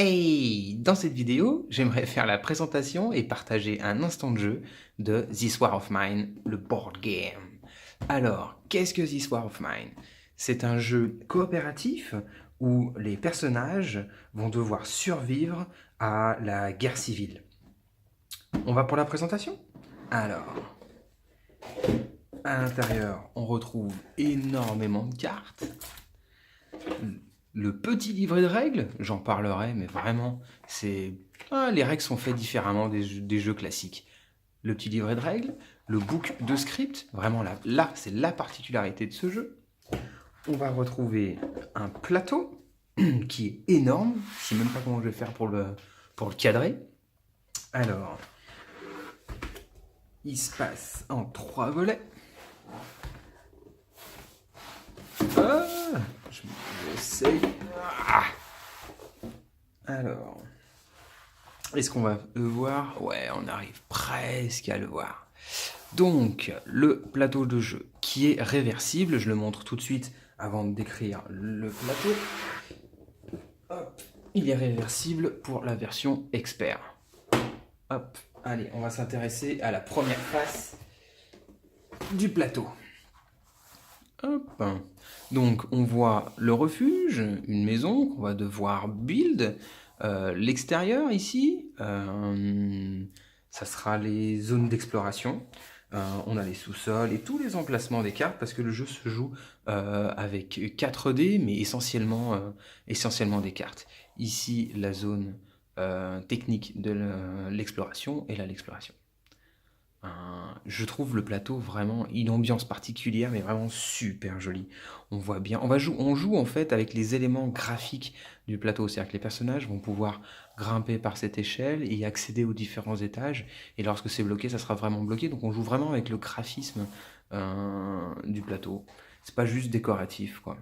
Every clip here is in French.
Hey! Dans cette vidéo, j'aimerais faire la présentation et partager un instant de jeu de This War of Mine, le board game. Alors, qu'est-ce que This War of Mine? C'est un jeu coopératif où les personnages vont devoir survivre à la guerre civile. On va pour la présentation? Alors, à l'intérieur, on retrouve énormément de cartes. Le petit livret de règles, j'en parlerai, mais vraiment, les règles sont faites différemment des jeux classiques. Le petit livret de règles, le book de script, vraiment là c'est la particularité de ce jeu. On va retrouver un plateau qui est énorme, je ne sais même pas comment je vais faire pour le cadrer. Alors, il se passe en 3 volets. J'essaye. Alors, est-ce qu'on va le voir? Ouais, on arrive presque à le voir. Donc, le plateau de jeu qui est réversible, je le montre tout de suite avant de décrire le plateau. Hop, il est réversible pour la version expert. Hop, allez, on va s'intéresser à la première face du plateau. Hop. Donc on voit le refuge, une maison qu'on va devoir build. L'extérieur ici, ça sera les zones d'exploration. On a les sous-sols et tous les emplacements des cartes parce que le jeu se joue avec 4 dés mais essentiellement des cartes. Ici la zone technique de l'exploration et là l'exploration. Je trouve le plateau vraiment une ambiance particulière mais vraiment super joli. On voit bien, on joue en fait avec les éléments graphiques du plateau, c'est-à-dire que les personnages vont pouvoir grimper par cette échelle et accéder aux différents étages et lorsque c'est bloqué ça sera vraiment bloqué, donc on joue vraiment avec le graphisme du plateau. C'est pas juste décoratif quoi.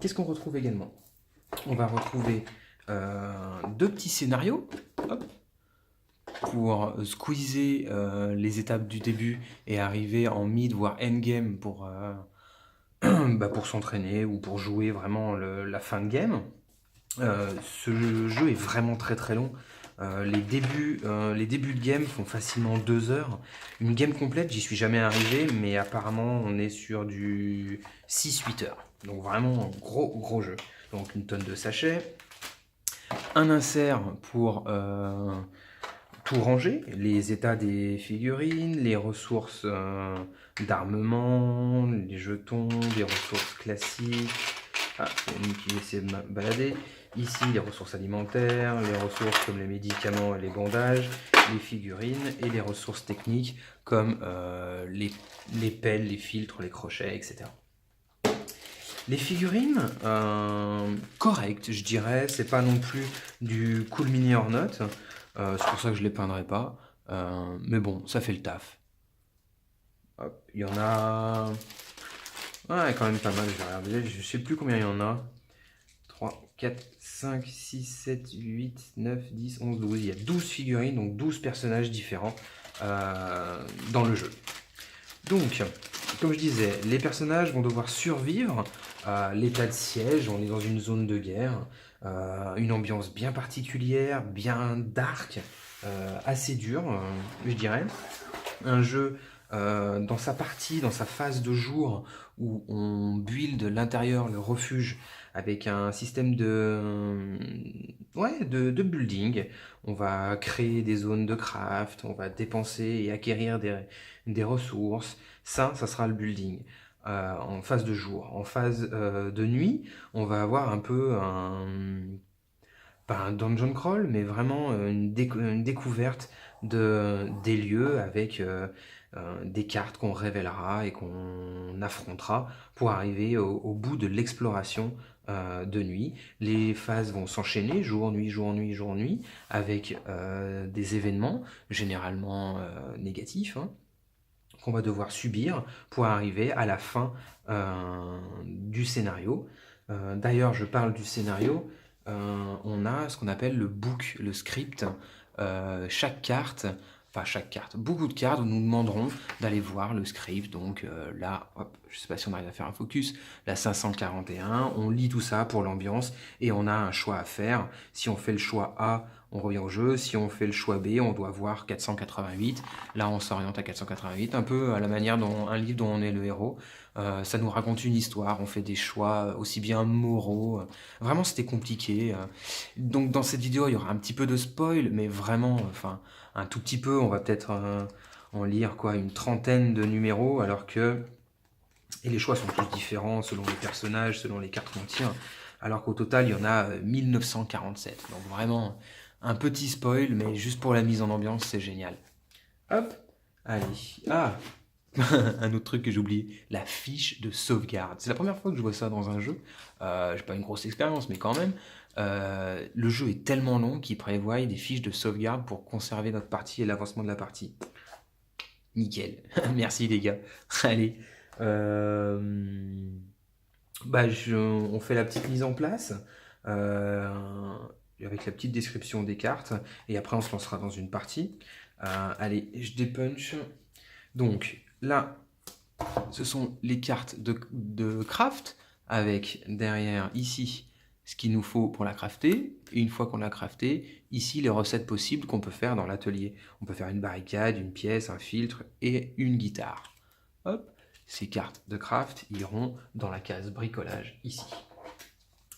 Qu'est-ce qu'on retrouve également? On va retrouver 2 petits scénarios. Hop, pour squeezer les étapes du début et arriver en mid voire endgame pour s'entraîner ou pour jouer vraiment la fin de game. Ce jeu est vraiment très très long. Les débuts de game font facilement 2 heures. Une game complète, j'y suis jamais arrivé, mais apparemment on est sur du 6-8 heures. Donc vraiment gros jeu. Donc une tonne de sachets. Un insert pour tout ranger, les états des figurines, les ressources d'armement, les jetons, les ressources classiques. Ah, il y a une qui essaie de me balader. Ici, les ressources alimentaires, les ressources comme les médicaments et les bandages, les figurines et les ressources techniques comme les pelles, les filtres, les crochets, etc. Les figurines, correctes, je dirais. C'est pas non plus du cool mini or not. C'est pour ça que je les peindrai pas. Mais bon, ça fait le taf. Hop, il y en a... Ouais, quand même pas mal, je vais regarder. Je sais plus combien il y en a. 3, 4, 5, 6, 7, 8, 9, 10, 11, 12. Il y a 12 figurines, donc 12 personnages différents dans le jeu. Donc, comme je disais, les personnages vont devoir survivre à l'état de siège. On est dans une zone de guerre, une ambiance bien particulière, bien dark, assez dure, je dirais. Un jeu dans sa partie, dans sa phase de jour, où on build l'intérieur, le refuge, avec un système de building. On va créer des zones de craft, on va dépenser et acquérir des ressources. Ça sera le building. En phase de jour. En phase de nuit, on va avoir un peu pas un dungeon crawl, mais vraiment une découverte des lieux avec des cartes qu'on révélera et qu'on affrontera pour arriver au bout de l'exploration de nuit. Les phases vont s'enchaîner, jour, nuit, jour, nuit, jour, nuit, avec des événements généralement négatifs, hein, qu'on va devoir subir pour arriver à la fin du scénario. D'ailleurs, je parle du scénario, on a ce qu'on appelle le book, le script. Chaque carte enfin chaque carte, beaucoup de cartes où nous demanderons d'aller voir le script. Donc là, hop, je ne sais pas si on arrive à faire un focus, la 541, on lit tout ça pour l'ambiance et on a un choix à faire. Si on fait le choix A, on revient au jeu. Si on fait le choix B, on doit voir 488. Là, on s'oriente à 488, un peu à la manière dont un livre dont on est le héros. Ça nous raconte une histoire, on fait des choix aussi bien moraux. Vraiment, c'était compliqué. Donc, dans cette vidéo, il y aura un petit peu de spoil, mais vraiment, enfin, un tout petit peu. On va peut-être en lire quoi, une trentaine de numéros, alors que. Et les choix sont tous différents selon les personnages, selon les cartes qu'on tire. Alors qu'au total, il y en a 1947. Donc, vraiment, un petit spoil, mais juste pour la mise en ambiance, c'est génial. Hop, allez. Ah, un autre truc que j'ai oublié, la fiche de sauvegarde. C'est la première fois que je vois ça dans un jeu. J'ai pas une grosse expérience, mais quand même. Le jeu est tellement long qu'il prévoit des fiches de sauvegarde pour conserver notre partie et l'avancement de la partie. Nickel. Merci les gars. Allez. On fait la petite mise en place. Avec la petite description des cartes. Et après, on se lancera dans une partie. Allez, je dépunch. Donc là, ce sont les cartes de craft avec derrière ici ce qu'il nous faut pour la crafter. Et une fois qu'on l'a crafté, ici les recettes possibles qu'on peut faire dans l'atelier. On peut faire une barricade, une pièce, un filtre et une guitare. Hop, ces cartes de craft iront dans la case bricolage ici.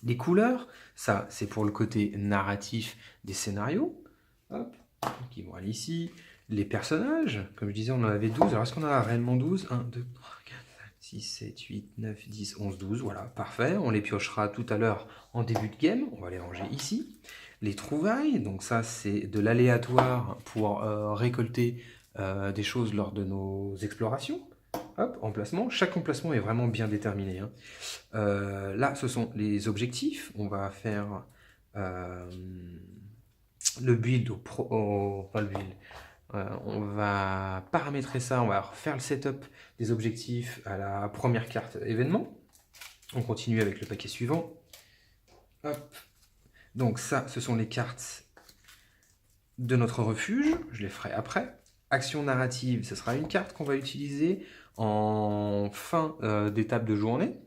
Les couleurs, ça c'est pour le côté narratif des scénarios. Hop, qui vont aller ici. Les personnages, comme je disais, on en avait 12. Alors, est-ce qu'on en a réellement 12 1, 2, 3, 4, 5, 6, 7, 8, 9, 10, 11, 12. Voilà, parfait. On les piochera tout à l'heure en début de game. On va les ranger ici. Les trouvailles, donc ça, c'est de l'aléatoire pour récolter des choses lors de nos explorations. Hop, emplacement. Chaque emplacement est vraiment bien déterminé. Hein. Là, ce sont les objectifs. On va faire le build pas le build. On va paramétrer ça, on va faire le setup des objectifs à la première carte événement. On continue avec le paquet suivant. Hop. Donc ça, ce sont les cartes de notre refuge. Je les ferai après. Action narrative, ce sera une carte qu'on va utiliser en fin d'étape de journée.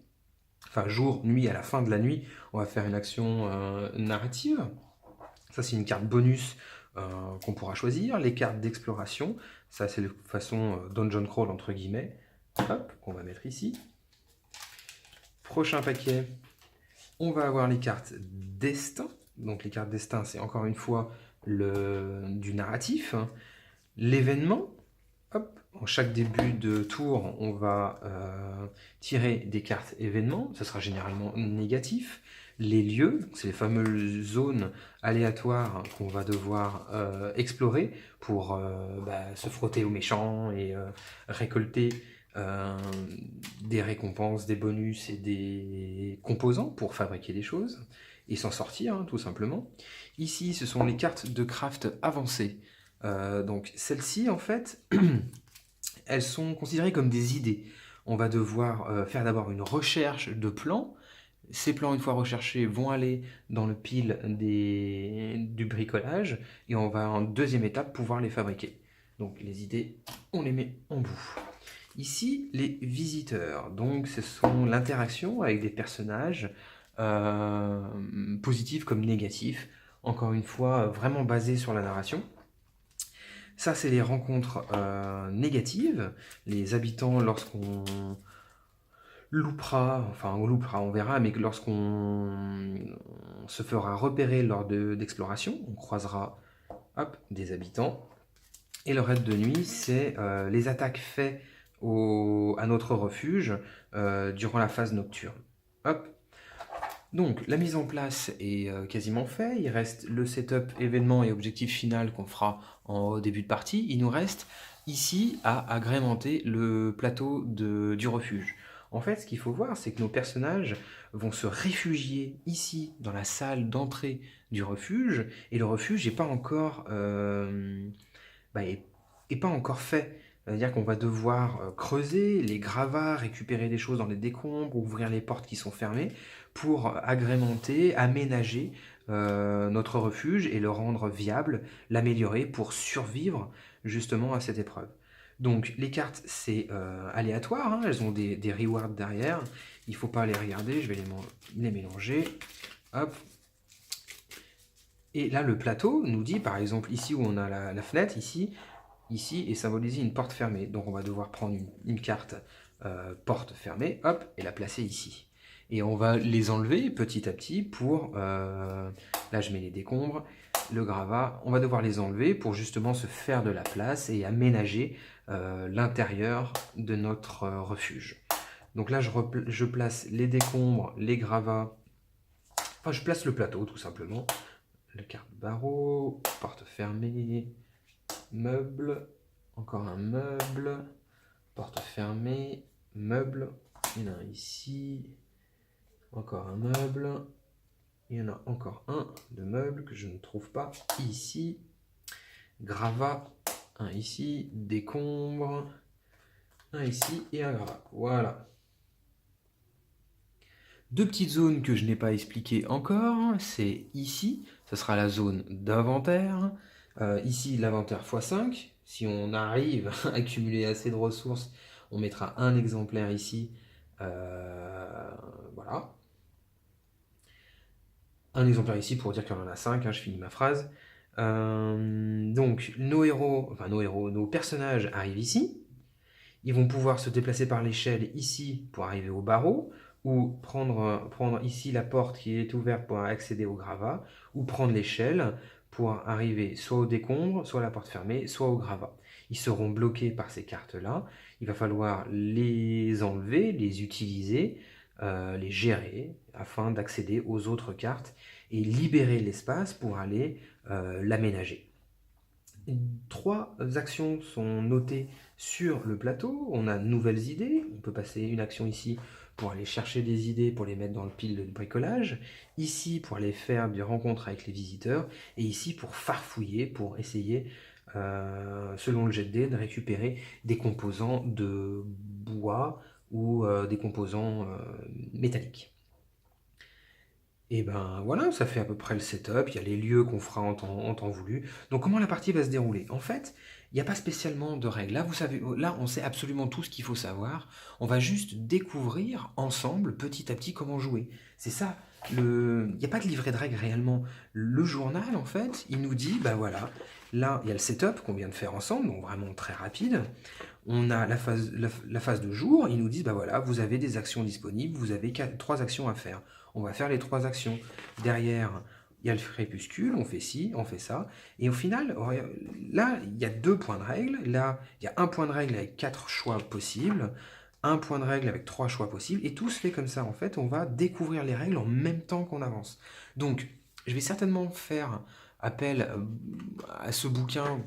Enfin, jour, nuit, à la fin de la nuit, on va faire une action narrative. Ça, c'est une carte bonus qu'on pourra choisir. Les cartes d'exploration, ça c'est de façon dungeon crawl entre guillemets, hop, qu'on va mettre ici. Prochain paquet, on va avoir les cartes destin. Donc les cartes destin, c'est encore une fois du narratif. L'événement, hop, en chaque début de tour, on va tirer des cartes événements. Ça sera généralement négatif. Les lieux, c'est les fameuses zones aléatoires qu'on va devoir explorer pour se frotter aux méchants et récolter des récompenses, des bonus et des composants pour fabriquer des choses et s'en sortir, hein, tout simplement. Ici, ce sont les cartes de craft avancées. Donc celles-ci, en fait, elles sont considérées comme des idées. On va devoir faire d'abord une recherche de plans. Ces plans, une fois recherchés, vont aller dans le pile du bricolage et on va en deuxième étape pouvoir les fabriquer. Donc les idées, on les met en bout. Ici, les visiteurs. Donc ce sont l'interaction avec des personnages positifs comme négatifs. Encore une fois, vraiment basés sur la narration. Ça, c'est les rencontres négatives. Les habitants, lorsqu'on loupera, enfin on loupera, on verra, mais lorsqu'on se fera repérer lors d'exploration, on croisera des habitants. Et le raid de nuit, c'est les attaques faites à notre refuge durant la phase nocturne. Hop. Donc la mise en place est quasiment faite, il reste le setup événement et objectif final qu'on fera en début de partie. Il nous reste ici à agrémenter le plateau du refuge. En fait, ce qu'il faut voir, c'est que nos personnages vont se réfugier ici, dans la salle d'entrée du refuge, et le refuge n'est pas encore, est pas encore fait. C'est-à-dire qu'on va devoir creuser les gravats, récupérer des choses dans les décombres, ouvrir les portes qui sont fermées, pour agrémenter, aménager notre refuge et le rendre viable, l'améliorer pour survivre justement à cette épreuve. Donc les cartes, c'est aléatoire, hein, elles ont des rewards derrière. Il ne faut pas les regarder, je vais les mélanger. Hop. Et là, le plateau nous dit, par exemple, ici où on a la fenêtre, ici est symbolisé une porte fermée. Donc on va devoir prendre une carte porte fermée, hop, et la placer ici. Et on va les enlever petit à petit pour... là, je mets les décombres, le gravat. On va devoir les enlever pour justement se faire de la place et aménager l'intérieur de notre refuge. Donc là, je place les décombres, les gravats. Enfin, je place le plateau, tout simplement. La carte barreau, porte fermée, meuble, encore un meuble, porte fermée, meuble, il y en a un ici, encore un meuble, il y en a encore un de meuble que je ne trouve pas ici, gravat, un ici, décombre, un ici et un gravat. Voilà. Deux petites zones que je n'ai pas expliquées encore, c'est ici, ce sera la zone d'inventaire, ici l'inventaire x5, si on arrive à accumuler assez de ressources, on mettra un exemplaire ici, voilà. Un exemplaire ici pour dire qu'il y en a 5, hein, je finis ma phrase. Donc nos personnages arrivent ici, ils vont pouvoir se déplacer par l'échelle ici pour arriver au barreau, ou prendre ici la porte qui est ouverte pour accéder au gravat, ou prendre l'échelle pour arriver soit au décombre, soit à la porte fermée, soit au gravat. Ils seront bloqués par ces cartes-là. Il va falloir les enlever, les utiliser, les gérer, afin d'accéder aux autres cartes et libérer l'espace pour aller l'aménager. 3 actions sont notées sur le plateau. On a nouvelles idées. On peut passer une action ici pour aller chercher des idées, pour les mettre dans le pile de bricolage. Ici, pour aller faire des rencontres avec les visiteurs. Et ici, pour farfouiller, pour essayer, selon le jet de dés, de récupérer des composants de bois ou des composants métalliques. Et ben voilà, ça fait à peu près le setup, il y a les lieux qu'on fera en temps voulu. Donc comment la partie va se dérouler? En fait, il n'y a pas spécialement de règles. Là, vous savez, là, on sait absolument tout ce qu'il faut savoir. On va juste découvrir ensemble, petit à petit, comment jouer. C'est ça. Il n'y a pas de livret de règles réellement. Le journal, en fait, il nous dit, bah voilà, là, il y a le setup qu'on vient de faire ensemble, donc vraiment très rapide. On a la phase de jour, ils nous disent, bah voilà, vous avez des actions disponibles, vous avez 3 actions à faire. On va faire les 3 actions. Derrière, il y a le crépuscule, on fait ci, on fait ça. Et au final, là, il y a 2 points de règle. Là, il y a un point de règle avec 4 choix possibles, un point de règle avec 3 choix possibles. Et tout se fait comme ça. En fait, on va découvrir les règles en même temps qu'on avance. Donc, je vais certainement faire appel à ce bouquin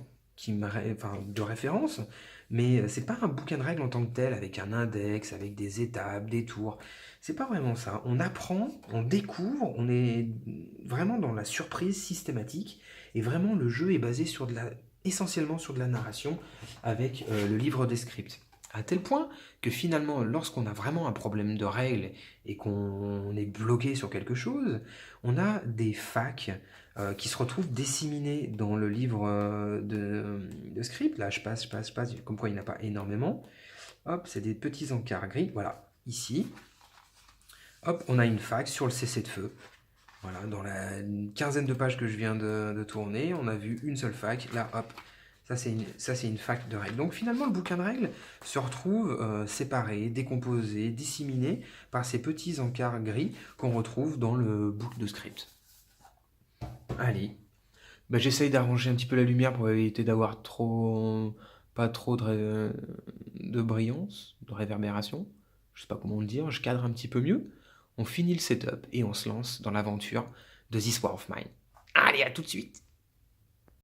de référence, mais c'est pas un bouquin de règles en tant que tel, avec un index, avec des étapes, des tours. C'est pas vraiment ça. On apprend, on découvre, on est vraiment dans la surprise systématique, et vraiment le jeu est basé essentiellement sur de la narration, avec le livre des scripts. À tel point que finalement, lorsqu'on a vraiment un problème de règles et qu'on est bloqué sur quelque chose, on a des facs qui se retrouvent disséminés dans le livre de script. Là, je passe, comme quoi il n'y en a pas énormément. Hop, c'est des petits encarts gris. Voilà, ici. Hop, on a une fac sur le cessez de feu. Voilà, dans la quinzaine de pages que je viens de tourner, on a vu une seule fac. Là, hop, ça c'est une fac de règles. Donc finalement, le bouquin de règles se retrouve séparé, décomposé, disséminé par ces petits encarts gris qu'on retrouve dans le book de script. Allez. Bah, j'essaye d'arranger un petit peu la lumière pour éviter d'avoir pas trop de brillance, de réverbération. Je sais pas comment le dire, je cadre un petit peu mieux. On finit le setup et on se lance dans l'aventure de This War of Mine. Allez, à tout de suite!